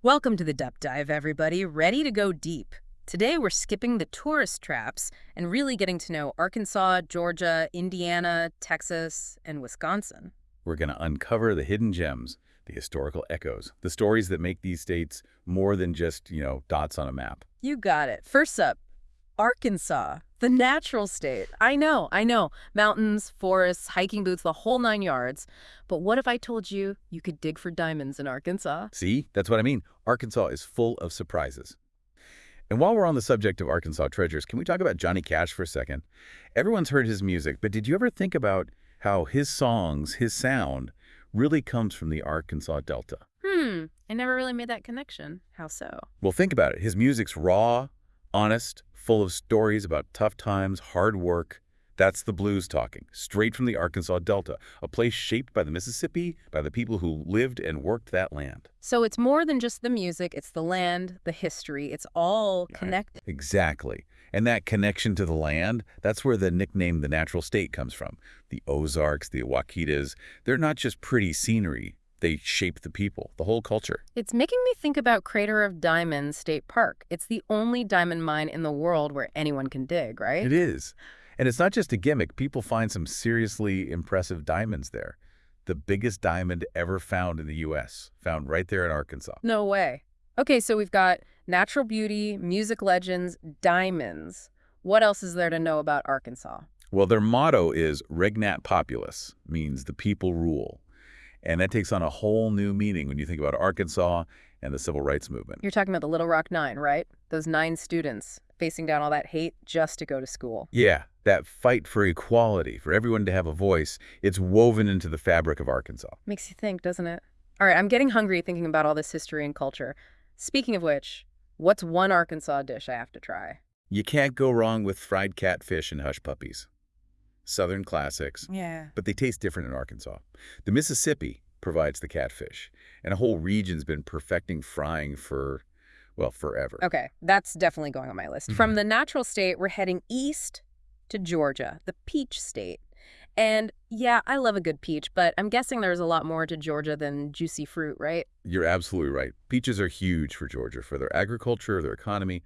Welcome to the Depth Dive, everybody. Ready to go deep. Today, we're skipping the tourist traps and really getting to know Arkansas, Georgia, Indiana, Texas, and Wisconsin. We're going to uncover the hidden gems, the historical echoes, the stories that make these states more than just, dots on a map. You got it. First up, Arkansas, the natural state. I know. Mountains, forests, hiking boots, the whole 9 yards. But what if I told you you could dig for diamonds in Arkansas? See, that's what I mean. Arkansas is full of surprises. And while we're on the subject of Arkansas treasures, can we talk about Johnny Cash for a second? Everyone's heard his music, but did you ever think about how his songs, his sound, really comes from the Arkansas Delta? I never really made that connection. How so? Well, think about it. His music's raw, honest, full of stories about tough times, hard work. That's the blues talking, straight from the Arkansas Delta, a place shaped by the Mississippi, by the people who lived and worked that land. So it's more than just the music, it's the land, the history, it's all connected. Exactly. And that connection to the land, that's where the nickname the natural state comes from. The Ozarks, the Wakitas, they're not just pretty scenery. They shape the people, the whole culture. It's making me think about Crater of Diamonds State Park. It's the only diamond mine in the world where anyone can dig, right? It is. And it's not just a gimmick. People find some seriously impressive diamonds there. The biggest diamond ever found in the U.S., found right there in Arkansas. No way. Okay, so we've got natural beauty, music legends, diamonds. What else is there to know about Arkansas? Well, their motto is Regnat Populus, means the people rule. And that takes on a whole new meaning when you think about Arkansas and the civil rights movement. You're talking about the Little Rock Nine, right? Those 9 students facing down all that hate just to go to school. Yeah, that fight for equality, for everyone to have a voice, it's woven into the fabric of Arkansas. Makes you think, doesn't it? All right, I'm getting hungry thinking about all this history and culture. Speaking of which, what's one Arkansas dish I have to try? You can't go wrong with fried catfish and hush puppies. Southern classics, Yeah. but they taste different in Arkansas. The Mississippi provides the catfish, and a whole region's been perfecting frying for, well, forever. Okay, that's definitely going on my list. From the natural state, we're heading east to Georgia, the peach state. And yeah, I love a good peach, but I'm guessing there's a lot more to Georgia than juicy fruit, right? You're absolutely right. Peaches are huge for Georgia, for their agriculture, their economy.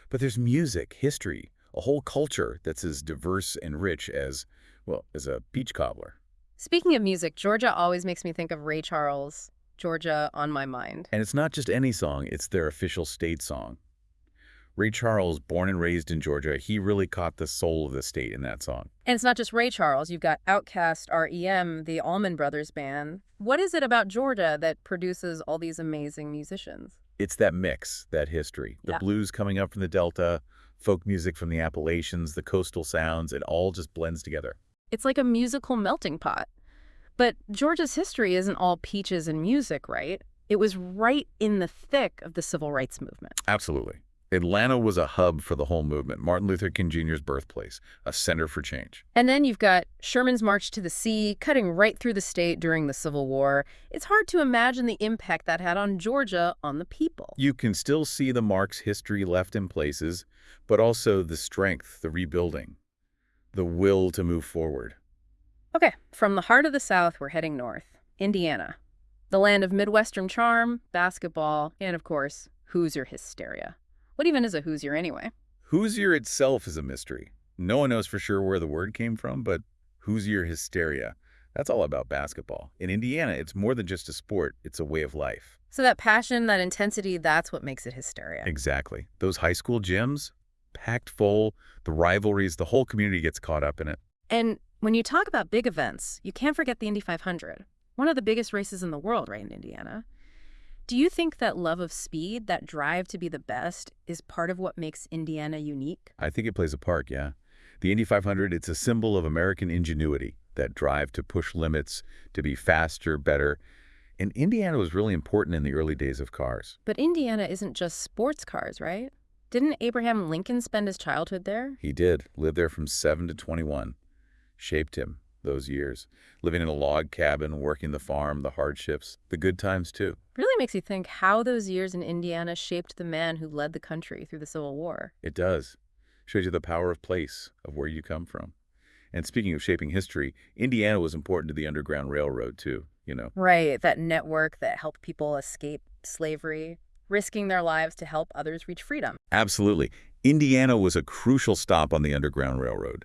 But there's music, history, a whole culture that's as diverse and rich as, well, as a peach cobbler. Speaking of music, Georgia always makes me think of Ray Charles, Georgia on my mind. And it's not just any song, it's their official state song. Ray Charles, born and raised in Georgia, he really caught the soul of the state in that song. And it's not just Ray Charles. You've got Outkast, REM, the Allman Brothers Band. What is it about Georgia that produces all these amazing musicians? It's that mix, that history. The Yeah. blues coming up from the Delta, folk music from the Appalachians, the coastal sounds, it all just blends together. It's like a musical melting pot. But Georgia's history isn't all peaches and music, right? It was right in the thick of the civil rights movement. Absolutely. Atlanta was a hub for the whole movement, Martin Luther King Jr.'s birthplace, a center for change. And then you've got Sherman's March to the Sea, cutting right through the state during the Civil War. It's hard to imagine the impact that had on Georgia, on the people. You can still see the marks history left in places, but also the strength, the rebuilding, the will to move forward. Okay, from the heart of the South, we're heading north. Indiana. The land of Midwestern charm, basketball, and of course, Hoosier hysteria. What even is a Hoosier anyway? Hoosier itself is a mystery. No one knows for sure where the word came from, but Hoosier hysteria, that's all about basketball. In Indiana, it's more than just a sport, it's a way of life. So that passion, that intensity, that's what makes it hysteria. Exactly. Those high school gyms, packed full, the rivalries, the whole community gets caught up in it. And when you talk about big events, you can't forget the Indy 500, one of the biggest races in the world right in Indiana. Do you think that love of speed, that drive to be the best, is part of what makes Indiana unique? I think it plays a part, yeah. The Indy 500, it's a symbol of American ingenuity, that drive to push limits, to be faster, better. And Indiana was really important in the early days of cars. But Indiana isn't just sports cars, right? Didn't Abraham Lincoln spend his childhood there? He did, lived there from 7 to 21. Shaped him, those years. Living in a log cabin, working the farm, the hardships, the good times too. Really makes you think how those years in Indiana shaped the man who led the country through the Civil War. It does. Shows you the power of place, of where you come from. And speaking of shaping history, Indiana was important to the Underground Railroad too, Right, that network that helped people escape slavery. risking their lives to help others reach freedom. Absolutely. Indiana was a crucial stop on the Underground Railroad.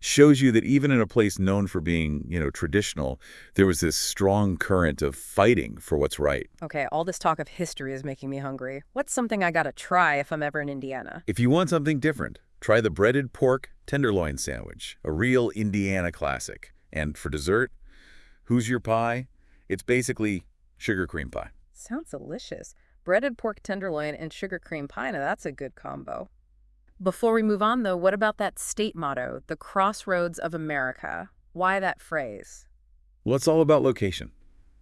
Shows you that even in a place known for being, traditional, there was this strong current of fighting for what's right. Okay, all this talk of history is making me hungry. What's something I gotta try if I'm ever in Indiana? If you want something different, try the breaded pork tenderloin sandwich, a real Indiana classic. And for dessert, who's your pie? It's basically sugar cream pie. Sounds delicious. Breaded pork tenderloin and sugar cream pie, now that's a good combo. Before we move on, though, what about that state motto, the crossroads of America? Why that phrase? Well, it's all about location.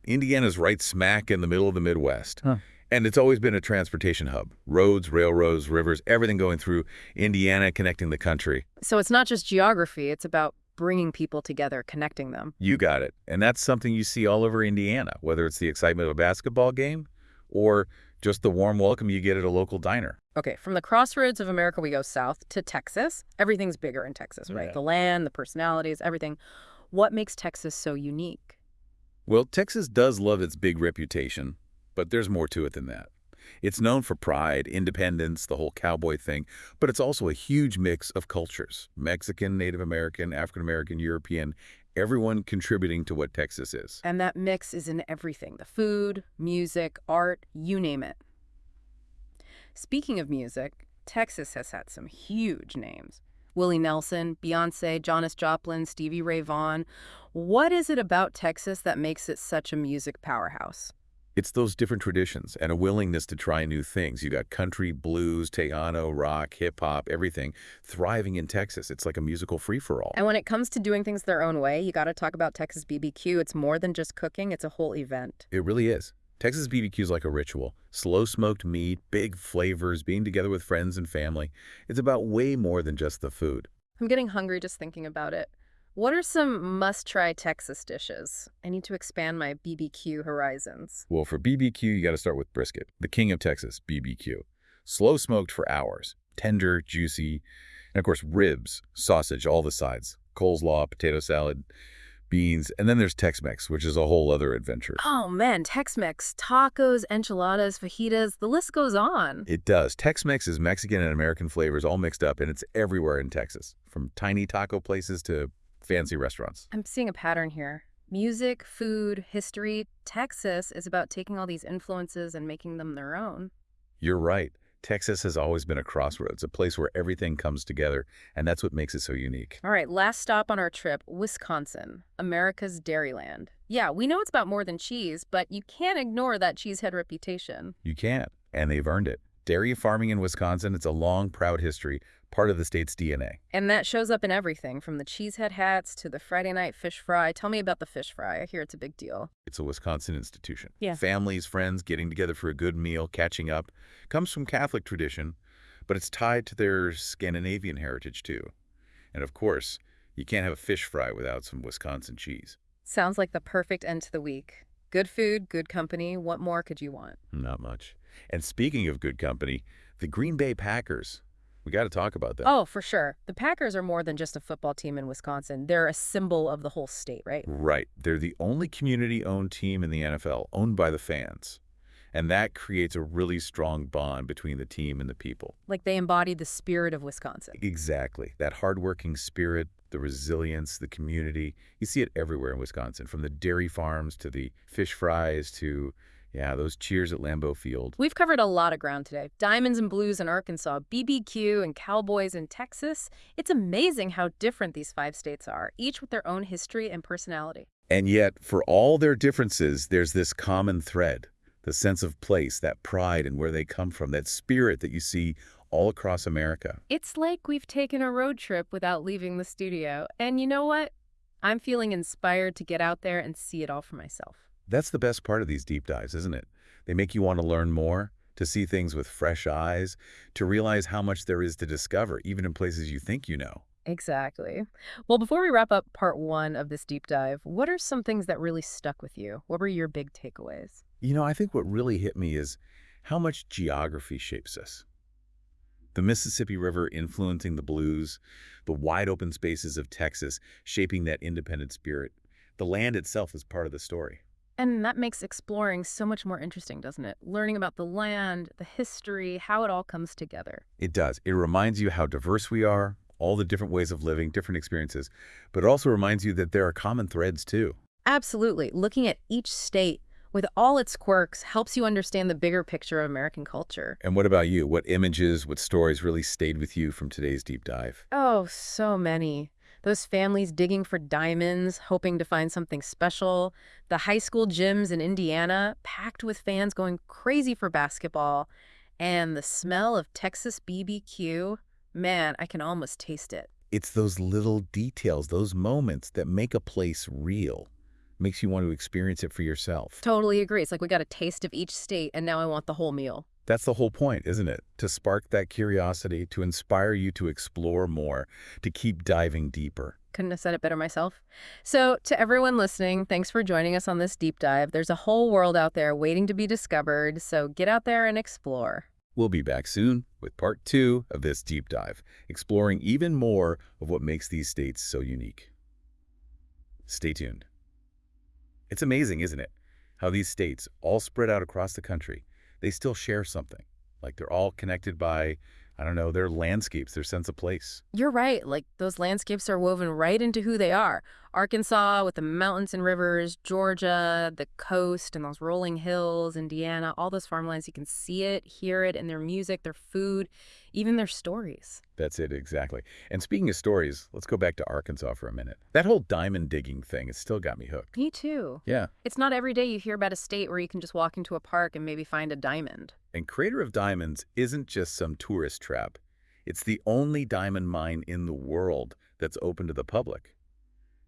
Indiana's right smack in the middle of the Midwest. Huh. And it's always been a transportation hub. Roads, railroads, rivers, everything going through Indiana, connecting the country. So it's not just geography, it's about bringing people together, connecting them. You got it. And that's something you see all over Indiana, whether it's the excitement of a basketball game or just the warm welcome you get at a local diner. Okay, from the crossroads of America, we go south to Texas. Everything's bigger in Texas, right? Yeah. The land, the personalities, everything. What makes Texas so unique? Well, Texas does love its big reputation, but there's more to it than that. It's known for pride, independence, the whole cowboy thing, but it's also a huge mix of cultures. Mexican, Native American, African American, European, everyone contributing to what Texas is. And that mix is in everything. The food, music, art, you name it. Speaking of music, Texas has had some huge names. Willie Nelson, Beyonce, Janis Joplin, Stevie Ray Vaughan. What is it about Texas that makes it such a music powerhouse? It's those different traditions and a willingness to try new things. You got country, blues, Tejano, rock, hip-hop, everything thriving in Texas. It's like a musical free-for-all. And when it comes to doing things their own way, you got to talk about Texas BBQ. It's more than just cooking, it's a whole event. It really is. Texas BBQ is like a ritual. Slow-smoked meat, big flavors, being together with friends and family. It's about way more than just the food. I'm getting hungry just thinking about it. What are some must-try Texas dishes? I need to expand my BBQ horizons. Well, for BBQ, you got to start with brisket, the king of Texas, BBQ. Slow-smoked for hours, tender, juicy, and of course ribs, sausage, all the sides, coleslaw, potato salad, beans, and then there's Tex-Mex, which is a whole other adventure. Oh man, Tex-Mex, tacos, enchiladas, fajitas, the list goes on. It does. Tex-Mex is Mexican and American flavors all mixed up, and it's everywhere in Texas, from tiny taco places to fancy restaurants. I'm seeing a pattern here. Music, food, history. Texas is about taking all these influences and making them their own. You're right. Texas has always been a crossroads, a place where everything comes together, and that's what makes it so unique. All right, last stop on our trip, Wisconsin, America's dairyland. Yeah, we know it's about more than cheese, but you can't ignore that cheesehead reputation. You can't, and they've earned it. Dairy farming in Wisconsin, it's a long, proud history, part of the state's DNA. And that shows up in everything, from the cheesehead hats to the Friday night fish fry. Tell me about the fish fry. I hear it's a big deal. It's a Wisconsin institution. Yeah. Families, friends, getting together for a good meal, catching up. Comes from Catholic tradition, but it's tied to their Scandinavian heritage, too. And of course, you can't have a fish fry without some Wisconsin cheese. Sounds like the perfect end to the week. Good food, good company. What more could you want? Not much. And speaking of good company, the Green Bay Packers. We got to talk about them. Oh, for sure. The Packers are more than just a football team in Wisconsin. They're a symbol of the whole state, right? Right. They're the only community-owned team in the NFL, owned by the fans. And that creates a really strong bond between the team and the people. Like they embody the spirit of Wisconsin. Exactly. That hardworking spirit, the resilience, the community. You see it everywhere in Wisconsin, from the dairy farms to the fish fries to, those cheers at Lambeau Field. We've covered a lot of ground today. Diamonds and blues in Arkansas, BBQ and cowboys in Texas. It's amazing how different these 5 states are, each with their own history and personality. And yet, for all their differences, there's this common thread. The sense of place, that pride and where they come from, that spirit that you see all across America. It's like we've taken a road trip without leaving the studio. And you know what? I'm feeling inspired to get out there and see it all for myself. That's the best part of these deep dives, isn't it? They make you want to learn more, to see things with fresh eyes, to realize how much there is to discover, even in places you think you know. Exactly. Well, before we wrap up part 1 of this deep dive, what are some things that really stuck with you? What were your big takeaways? I think what really hit me is how much geography shapes us. The Mississippi River influencing the blues, the wide open spaces of Texas shaping that independent spirit. The land itself is part of the story. And that makes exploring so much more interesting, doesn't it? Learning about the land, the history, how it all comes together. It does. It reminds you how diverse we are, all the different ways of living, different experiences, but it also reminds you that there are common threads too. Absolutely. Looking at each state with all its quirks helps you understand the bigger picture of American culture. And what about you? What images, what stories really stayed with you from today's deep dive? Oh, so many. Those families digging for diamonds, hoping to find something special. The high school gyms in Indiana, packed with fans going crazy for basketball. And the smell of Texas BBQ. Man, I can almost taste it. It's those little details, those moments that make a place real. Makes you want to experience it for yourself. Totally agree. It's like we got a taste of each state, and now I want the whole meal. That's the whole point, isn't it? To spark that curiosity, to inspire you to explore more, to keep diving deeper. Couldn't have said it better myself. So, to everyone listening, thanks for joining us on this deep dive. There's a whole world out there waiting to be discovered, so get out there and explore. We'll be back soon with part 2 of this deep dive, exploring even more of what makes these states so unique. Stay tuned. It's amazing, isn't it? How these states, all spread out across the country, they still share something. Like they're all connected by, I don't know, their landscapes, their sense of place. You're right. Like, those landscapes are woven right into who they are. Arkansas with the mountains and rivers, Georgia, the coast and those rolling hills, Indiana, all those farmlands, you can see it, hear it in their music, their food, even their stories. That's it, exactly. And speaking of stories, let's go back to Arkansas for a minute. That whole diamond digging thing has still got me hooked. Me too. Yeah. It's not every day you hear about a state where you can just walk into a park and maybe find a diamond. And Crater of Diamonds isn't just some tourist trap. It's the only diamond mine in the world that's open to the public.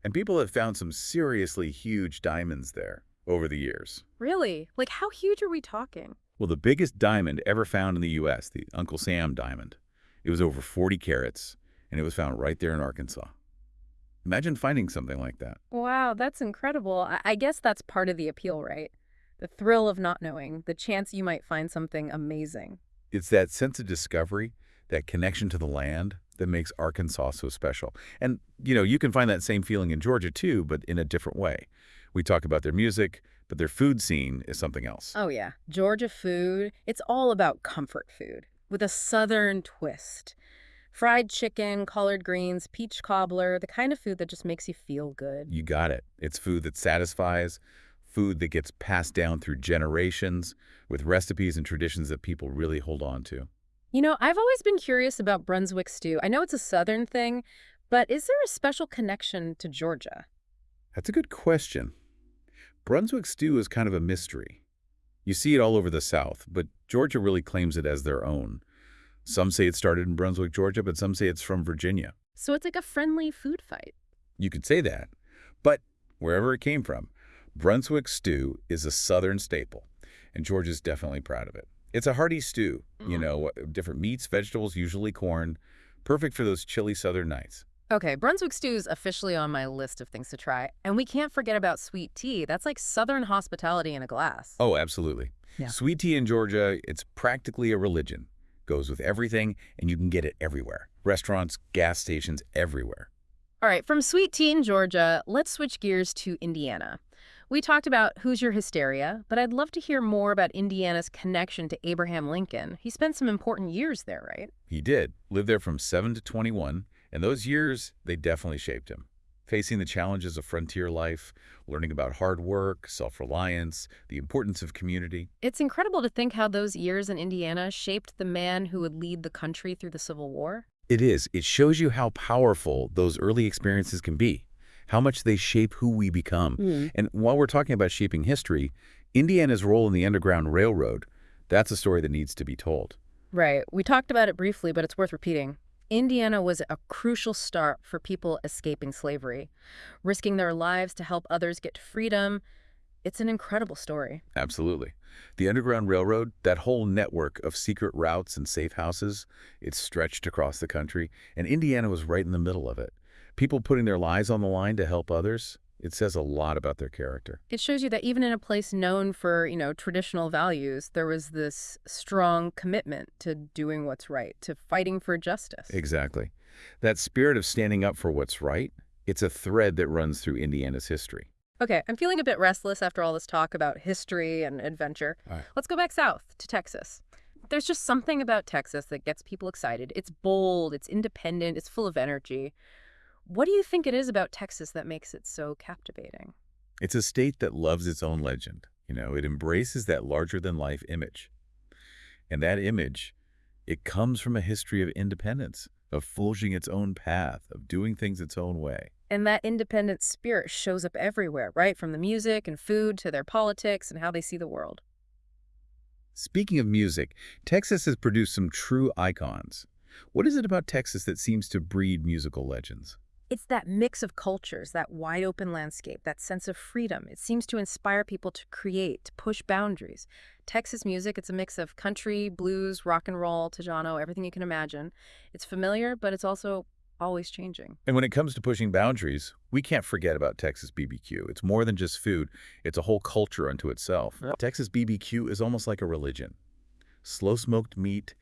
And people have found some seriously huge diamonds there over the years. Really? Like, how huge are we talking? Well, the biggest diamond ever found in the U.S., the Uncle Sam diamond, it was over 40 carats, and it was found right there in Arkansas. Imagine finding something like that. Wow, that's incredible. I guess that's part of the appeal, right? The thrill of not knowing, the chance you might find something amazing. It's that sense of discovery, that connection to the land that makes Arkansas so special. And, you can find that same feeling in Georgia too, but in a different way. We talk about their music, but their food scene is something else. Oh, yeah. Georgia food, it's all about comfort food with a southern twist. Fried chicken, collard greens, peach cobbler, the kind of food that just makes you feel good. You got it. It's food that satisfies, food that gets passed down through generations, with recipes and traditions that people really hold on to. I've always been curious about Brunswick stew. I know it's a southern thing, but is there a special connection to Georgia? That's a good question. Brunswick stew is kind of a mystery. You see it all over the South, but Georgia really claims it as their own. Some say it started in Brunswick, Georgia, but some say it's from Virginia. So it's like a friendly food fight. You could say that. But wherever it came from, Brunswick stew is a Southern staple, and Georgia's definitely proud of it. It's a hearty stew, different meats, vegetables, usually corn, perfect for those chilly Southern nights. Okay, Brunswick stew is officially on my list of things to try. And we can't forget about sweet tea. That's like Southern hospitality in a glass. Oh, absolutely. Yeah. Sweet tea in Georgia, it's practically a religion. Goes with everything, and you can get it everywhere. Restaurants, gas stations, everywhere. All right, from sweet tea in Georgia, let's switch gears to Indiana. We talked about Hoosier hysteria, but I'd love to hear more about Indiana's connection to Abraham Lincoln. He spent some important years there, right? He did. Lived there from 7 to 21, and those years, they definitely shaped him. Facing the challenges of frontier life, learning about hard work, self-reliance, the importance of community. It's incredible to think how those years in Indiana shaped the man who would lead the country through the Civil War. It is. It shows you how powerful those early experiences can be, how much they shape who we become. And while we're talking about shaping history, Indiana's role in the Underground Railroad, that's a story that needs to be told. Right. We talked about it briefly, but it's worth repeating. Indiana was a crucial start for people escaping slavery, risking their lives to help others get to freedom. It's an incredible story. Absolutely. The Underground Railroad, that whole network of secret routes and safe houses, it's stretched across the country, and Indiana was right in the middle of it. People putting their lives on the line to help others, it says a lot about their character. It shows you that even in a place known for, traditional values, there was this strong commitment to doing what's right, to fighting for justice. Exactly. That spirit of standing up for what's right, it's a thread that runs through Indiana's history. Okay, I'm feeling a bit restless after all this talk about history and adventure. All right. Let's go back south to Texas. There's just something about Texas that gets people excited. It's bold, it's independent, it's full of energy. What do you think it is about Texas that makes it so captivating? It's a state that loves its own legend. It embraces that larger-than-life image. And that image, it comes from a history of independence, of forging its own path, of doing things its own way. And that independent spirit shows up everywhere, right? From the music and food to their politics and how they see the world. Speaking of music, Texas has produced some true icons. What is it about Texas that seems to breed musical legends? It's that mix of cultures, that wide open landscape, that sense of freedom. It seems to inspire people to create, to push boundaries. Texas music, it's a mix of country, blues, rock and roll, Tejano, everything you can imagine. It's familiar, but it's also always changing. And when it comes to pushing boundaries, we can't forget about Texas BBQ. It's more than just food. It's a whole culture unto itself. Yep. Texas BBQ is almost like a religion. Slow-smoked meat,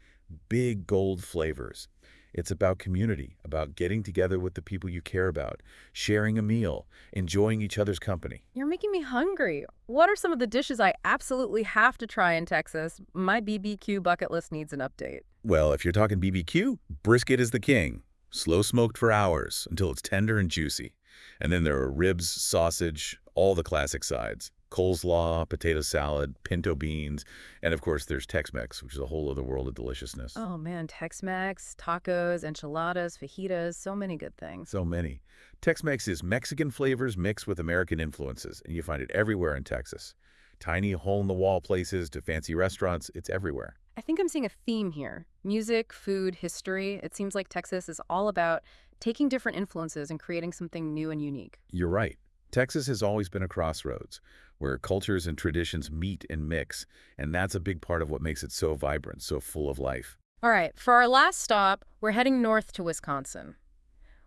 big, gold flavors. It's about community, about getting together with the people you care about, sharing a meal, enjoying each other's company. You're making me hungry. What are some of the dishes I absolutely have to try in Texas? My BBQ bucket list needs an update. Well, if you're talking BBQ, brisket is the king. Slow-smoked for hours until it's tender and juicy. And then there are ribs, sausage, all the classic sides. Coleslaw, potato salad, pinto beans, and of course there's Tex-Mex, which is a whole other world of deliciousness. Oh man, Tex-Mex, tacos, enchiladas, fajitas, so many good things. So many. Tex-Mex is Mexican flavors mixed with American influences, and you find it everywhere in Texas. Tiny hole-in-the-wall places to fancy restaurants, it's everywhere. I think I'm seeing a theme here. Music, food, history. It seems like Texas is all about taking different influences and creating something new and unique. You're right. Texas has always been a crossroads where cultures and traditions meet and mix, and that's a big part of what makes it so vibrant, so full of life. All right, for our last stop, we're heading north to Wisconsin.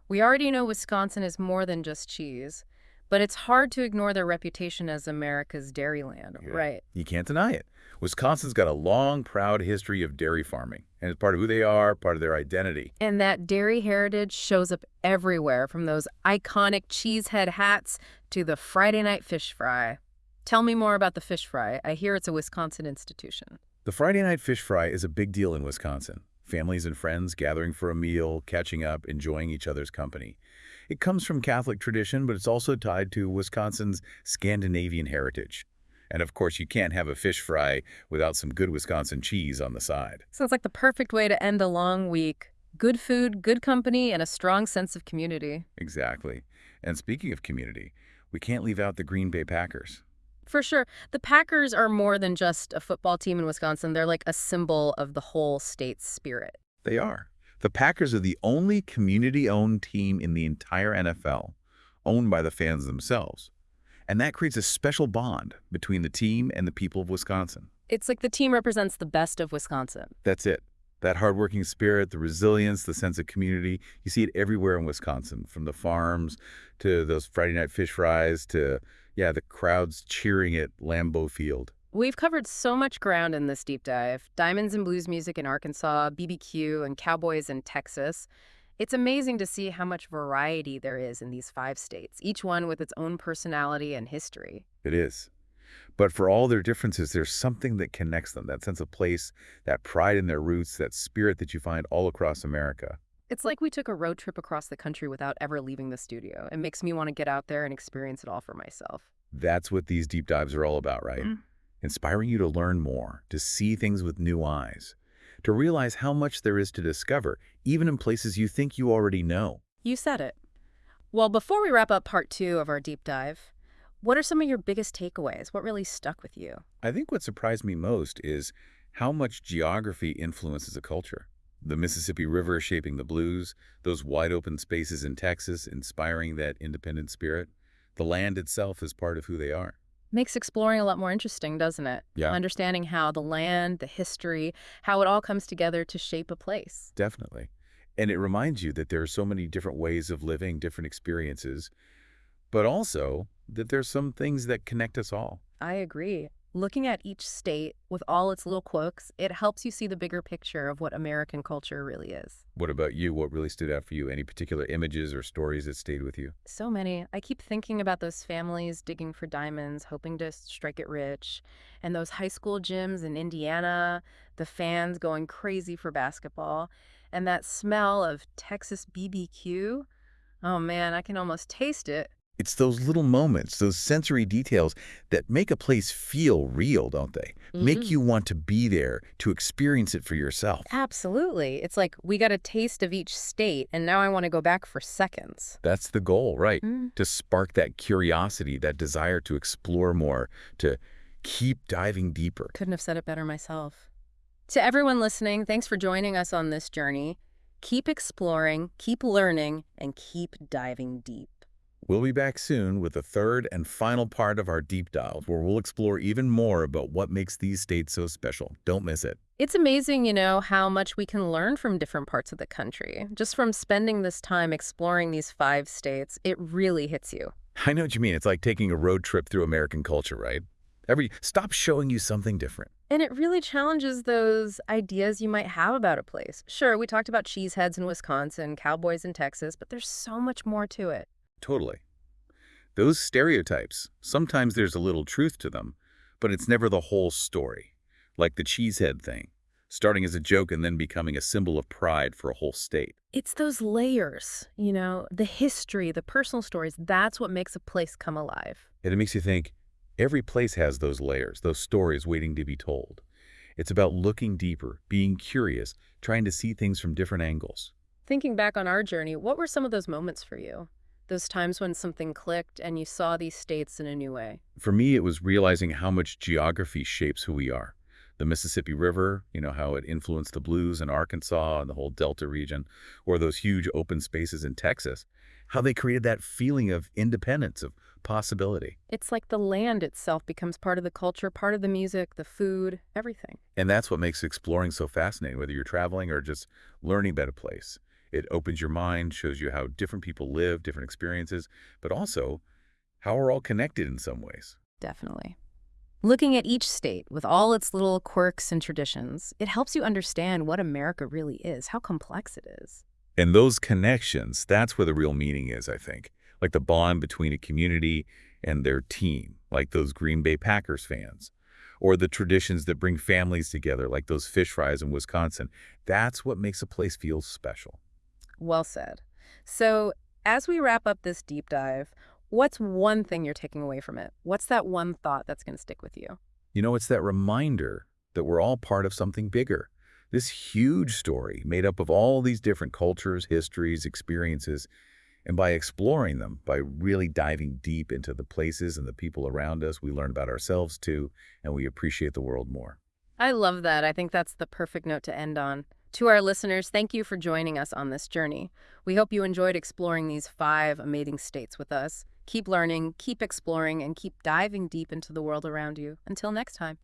We already know Wisconsin is more than just cheese, but it's hard to ignore their reputation as America's dairyland, Yeah. right? You can't deny it. Wisconsin's got a long, proud history of dairy farming, and it's part of who they are, part of their identity. And that dairy heritage shows up everywhere, from those iconic cheesehead hats to the Friday night fish fry. Tell me more about the fish fry. I hear it's a Wisconsin institution. The Friday night fish fry is a big deal in Wisconsin. Families and friends gathering for a meal, catching up, enjoying each other's company. It comes from Catholic tradition, but it's also tied to Wisconsin's Scandinavian heritage. And of course, you can't have a fish fry without some good Wisconsin cheese on the side. Sounds like the perfect way to end a long week. Good food, good company, and a strong sense of community. Exactly. And speaking of community, we can't leave out the Green Bay Packers. For sure. The Packers are more than just a football team in Wisconsin. They're like a symbol of the whole state's spirit. They are. The Packers are the only community-owned team in the entire NFL, owned by the fans themselves. And that creates a special bond between the team and the people of Wisconsin. It's like the team represents the best of Wisconsin. That's it. That hardworking spirit, the resilience, the sense of community, you see it everywhere in Wisconsin, from the farms to those Friday night fish fries to, the crowds cheering at Lambeau Field. We've covered so much ground in this deep dive. Diamonds and blues music in Arkansas, BBQ, and cowboys in Texas. It's amazing to see how much variety there is in these 5 states, each one with its own personality and history. It is. But for all their differences, there's something that connects them, that sense of place, that pride in their roots, that spirit that you find all across America. It's like we took a road trip across the country without ever leaving the studio. It makes me want to get out there and experience it all for myself. That's what these deep dives are all about, right? Inspiring you to learn more, to see things with new eyes, to realize how much there is to discover, even in places you think you already know. You said it. Well, before we wrap up part 2 of our deep dive, what are some of your biggest takeaways? What really stuck with you? I think what surprised me most is how much geography influences a culture. The Mississippi River shaping the blues, those wide open spaces in Texas inspiring that independent spirit. The land itself is part of who they are. Makes exploring a lot more interesting, doesn't it? Yeah. Understanding how the land, the history, how it all comes together to shape a place. Definitely. And it reminds you that there are so many different ways of living, different experiences, but also that there's some things that connect us all. I agree. Looking at each state with all its little quirks, it helps you see the bigger picture of what American culture really is. What about you? What really stood out for you? Any particular images or stories that stayed with you? So many. I keep thinking about those families digging for diamonds, hoping to strike it rich, and those high school gyms in Indiana, the fans going crazy for basketball, and that smell of Texas BBQ. Oh man, I can almost taste it. It's those little moments, those sensory details that make a place feel real, don't they? Make Hmm. you want to be there, to experience it for yourself. Absolutely. It's like we got a taste of each state, and now I want to go back for seconds. That's the goal, right? Mm. To spark that curiosity, that desire to explore more, to keep diving deeper. Couldn't have said it better myself. To everyone listening, thanks for joining us on this journey. Keep exploring, keep learning, and keep diving deep. We'll be back soon with the third and final part of our deep dive, where we'll explore even more about what makes these states so special. Don't miss it. It's amazing, how much we can learn from different parts of the country. Just from spending this time exploring these 5 states, it really hits you. I know what you mean. It's like taking a road trip through American culture, right? Stop showing you something different. And it really challenges those ideas you might have about a place. Sure, we talked about cheeseheads in Wisconsin, cowboys in Texas, but there's so much more to it. Totally. Those stereotypes, sometimes there's a little truth to them, but it's never the whole story. Like the cheesehead thing, starting as a joke and then becoming a symbol of pride for a whole state. It's those layers, the history, the personal stories. That's what makes a place come alive. And it makes you think, every place has those layers, those stories waiting to be told. It's about looking deeper, being curious, trying to see things from different angles. Thinking back on our journey, what were some of those moments for you? Those times when something clicked and you saw these states in a new way? For me, it was realizing how much geography shapes who we are. The Mississippi River, how it influenced the blues in Arkansas and the whole Delta region, or those huge open spaces in Texas, how they created that feeling of independence, of possibility. It's like the land itself becomes part of the culture, part of the music, the food, everything. And that's what makes exploring so fascinating, whether you're traveling or just learning about a place. It opens your mind, shows you how different people live, different experiences, but also how we're all connected in some ways. Definitely. Looking at each state with all its little quirks and traditions, it helps you understand what America really is, how complex it is. And those connections, that's where the real meaning is, I think. Like the bond between a community and their team, like those Green Bay Packers fans. Or the traditions that bring families together, like those fish fries in Wisconsin. That's what makes a place feel special. Well said. So, as we wrap up this deep dive, what's one thing you're taking away from it? What's that one thought that's going to stick with you? It's that reminder that we're all part of something bigger. This huge story made up of all these different cultures, histories, experiences. And by exploring them, by really diving deep into the places and the people around us, we learn about ourselves too, and we appreciate the world more. I love that. I think that's the perfect note to end on. To our listeners, thank you for joining us on this journey. We hope you enjoyed exploring these 5 amazing states with us. Keep learning, keep exploring, and keep diving deep into the world around you. Until next time.